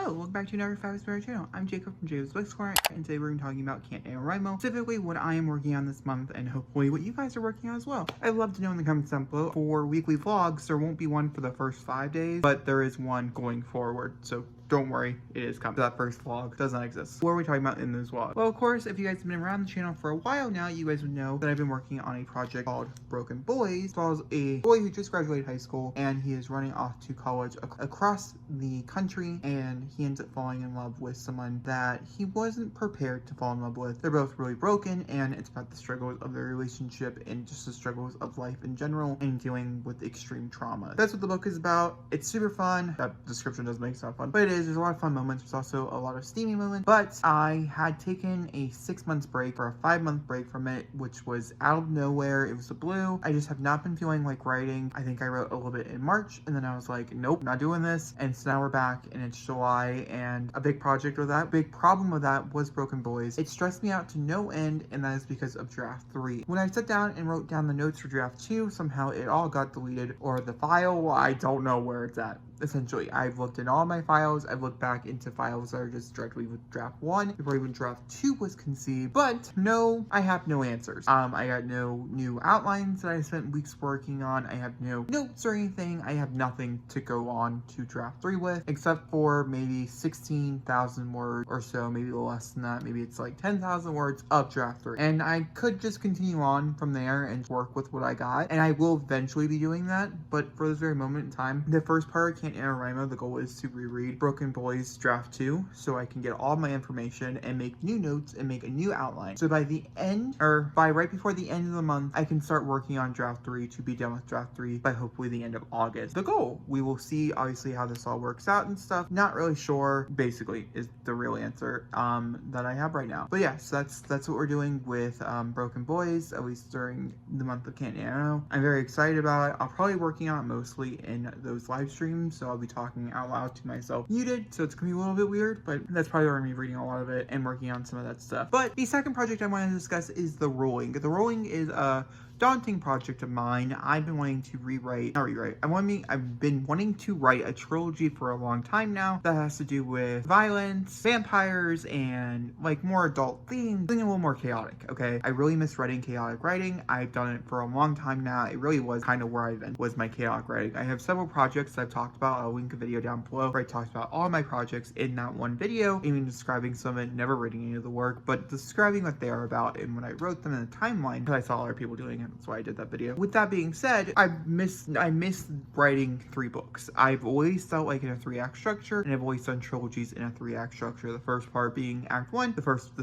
Hello, welcome back to another Fabulous Bear channel. I'm Jacob from Jacob's Book Square, and today we're going to be talking about Nanowrimo, specifically what I am working on this month, and hopefully what you guys are working on as well. I'd love to know in the comments down below. For weekly vlogs, there won't be one for the first 5 days, but there is one going forward, so don't worry, it is coming. That first vlog does not exist. What are we talking about in this vlog? Well, of course, if you guys have been around the channel for a while now, you guys would know that I've been working on a project called Broken Boys. It follows a boy who just graduated high school, and he is running off to college across the country, and he ends up falling in love with someone that he wasn't prepared to fall in love with. They're both really broken, and it's about the struggles of their relationship and just the struggles of life in general and dealing with extreme trauma. That's what the book is about. It's super fun. That description doesn't make it sound fun, but it is. There's a lot of fun moments. There's also a lot of steamy moments, but I had taken a 6-month break or a 5-month break from it, which was out of nowhere. It was a blue. I just have not been feeling like writing. I think I wrote a little bit in March, and then I was like, nope, not doing this. And so now we're back, and it's July, and a big project with that, big problem with that was Broken Boys. It stressed me out to no end, and that is because of draft 3. When I sat down and wrote down the notes for draft 2, somehow it all got deleted, or the file, I don't know where it's at. Essentially, I've looked in all my files. I've looked back into files that are just directly with draft 1 before even draft 2 was conceived, but no, I have no answers. I got no new outlines that I spent weeks working on. I have no notes or anything. I have nothing to go on to draft 3 with, except for maybe 16,000 words or so, maybe a little less than that. Maybe it's like 10,000 words of draft 3. And I could just continue on from there and work with what I got, and I will eventually be doing that, but for this very moment in time, the first part, Nanowrimo, the goal is to reread Broken Boys Draft 2 so I can get all my information and make new notes and make a new outline. So by the end, or by right before the end of the month, I can start working on Draft 3 to be done with Draft 3 by hopefully the end of August. The goal, we will see obviously how this all works out and stuff. Not really sure, basically, is the real answer that I have right now. But yeah, so that's what we're doing with Broken Boys, at least during the month of Nanowrimo. I'm very excited about it. I'll probably be working on it mostly in those live streams, so I'll be talking out loud to myself muted, so it's gonna be a little bit weird, but that's probably where I'm gonna be reading a lot of it and working on some of that stuff. But the second project I want to discuss is The Rolling. The Rolling is a daunting project of mine. I've been wanting to I've been wanting to write a trilogy for a long time now that has to do with violence, vampires, and like more adult themes, something a little more chaotic, okay? I really miss writing chaotic writing. I've done it for a long time now. It really was kind of where I've been, was my chaotic writing. I have several projects that I've talked about. I'll link a video down below where I talked about all my projects in that one video, even describing some of it, never reading any of the work, but describing what they are about and when I wrote them in the timeline, because I saw other people doing it. That's why I did that video. With that being said, I miss writing 3 books. I've always felt like in a 3-act structure, and I've always done trilogies in a 3-act structure. The first part being Act 1, the first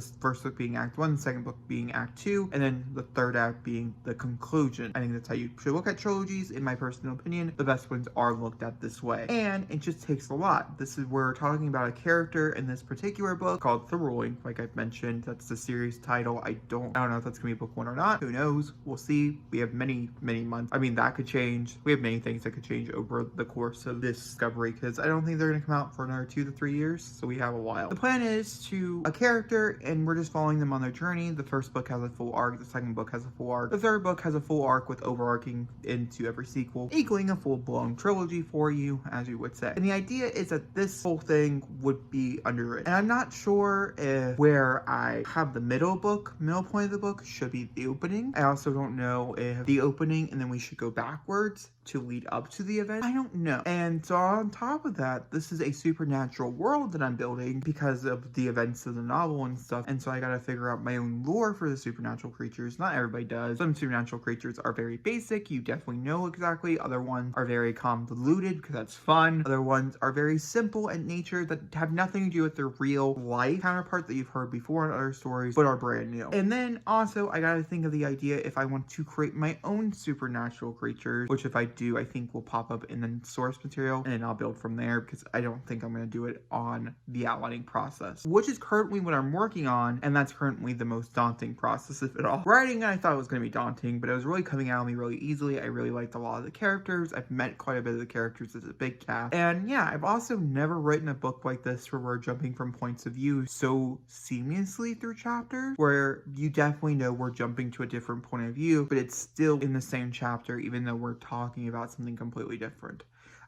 book being Act 1, the second book being Act 2, and then the third act being the conclusion. I think that's how you should look at trilogies, in my personal opinion. The best ones are looked at this way, and it just takes a lot. This is where we're talking about a character in this particular book called The Rolling. Like I've mentioned, that's the series title. I don't know if that's gonna be book 1 or not. Who knows? We'll see. We have many months. I mean, that could change. We have many things that could change over the course of this discovery, because I don't think they're going to come out for another 2 to 3 years, so we have a while. The plan is to a character, and we're just following them on their journey. The first book has a full arc. The second book has a full arc. The third book has a full arc with overarching into every sequel, equaling a full-blown trilogy for you, as you would say. And the idea is that this whole thing would be underwritten. And I'm not sure if where I have the middle point of the book should be the opening. I also don't know if the opening and then we should go backwards to lead up to the event. I don't know. And so on top of that, this is a supernatural world that I'm building because of the events of the novel and stuff. And so I gotta figure out my own lore for the supernatural creatures. Not everybody does. Some supernatural creatures are very basic. You definitely know exactly. Other ones are very convoluted because that's fun. Other ones are very simple in nature that have nothing to do with their real life counterpart that you've heard before in other stories, but are brand new. And then also I gotta think of the idea if I want to create my own supernatural creatures, which if I do, I think will pop up in the source material, and I'll build from there, because I don't think I'm going to do it on the outlining process, which is currently what I'm working on, and that's currently the most daunting process of it all. Writing, I thought it was going to be daunting, but it was really coming out of me really easily. I really liked a lot of the characters. I've met quite a bit of the characters as a big cast, and yeah, I've also never written a book like this where we're jumping from points of view so seamlessly through chapters, where you definitely know we're jumping to a different point of view, but it's still in the same chapter, even though we're talking about something completely different.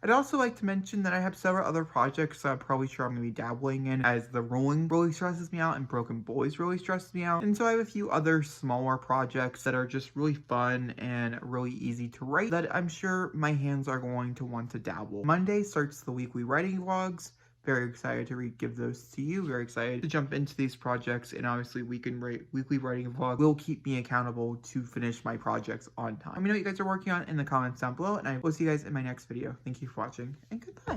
I'd also like to mention that I have several other projects that I'm probably sure I'm going to be dabbling in, as the rolling really stresses me out and Broken Boys really stresses me out. And so I have a few other smaller projects that are just really fun and really easy to write that I'm sure my hands are going to want to dabble. Monday starts the weekly writing vlogs. Very excited to give those to you. Very excited to jump into these projects, and obviously weekly writing vlog will keep me accountable to finish my projects on time. Let me know what you guys are working on in the comments down below, and I will see you guys in my next video. Thank you for watching, and goodbye.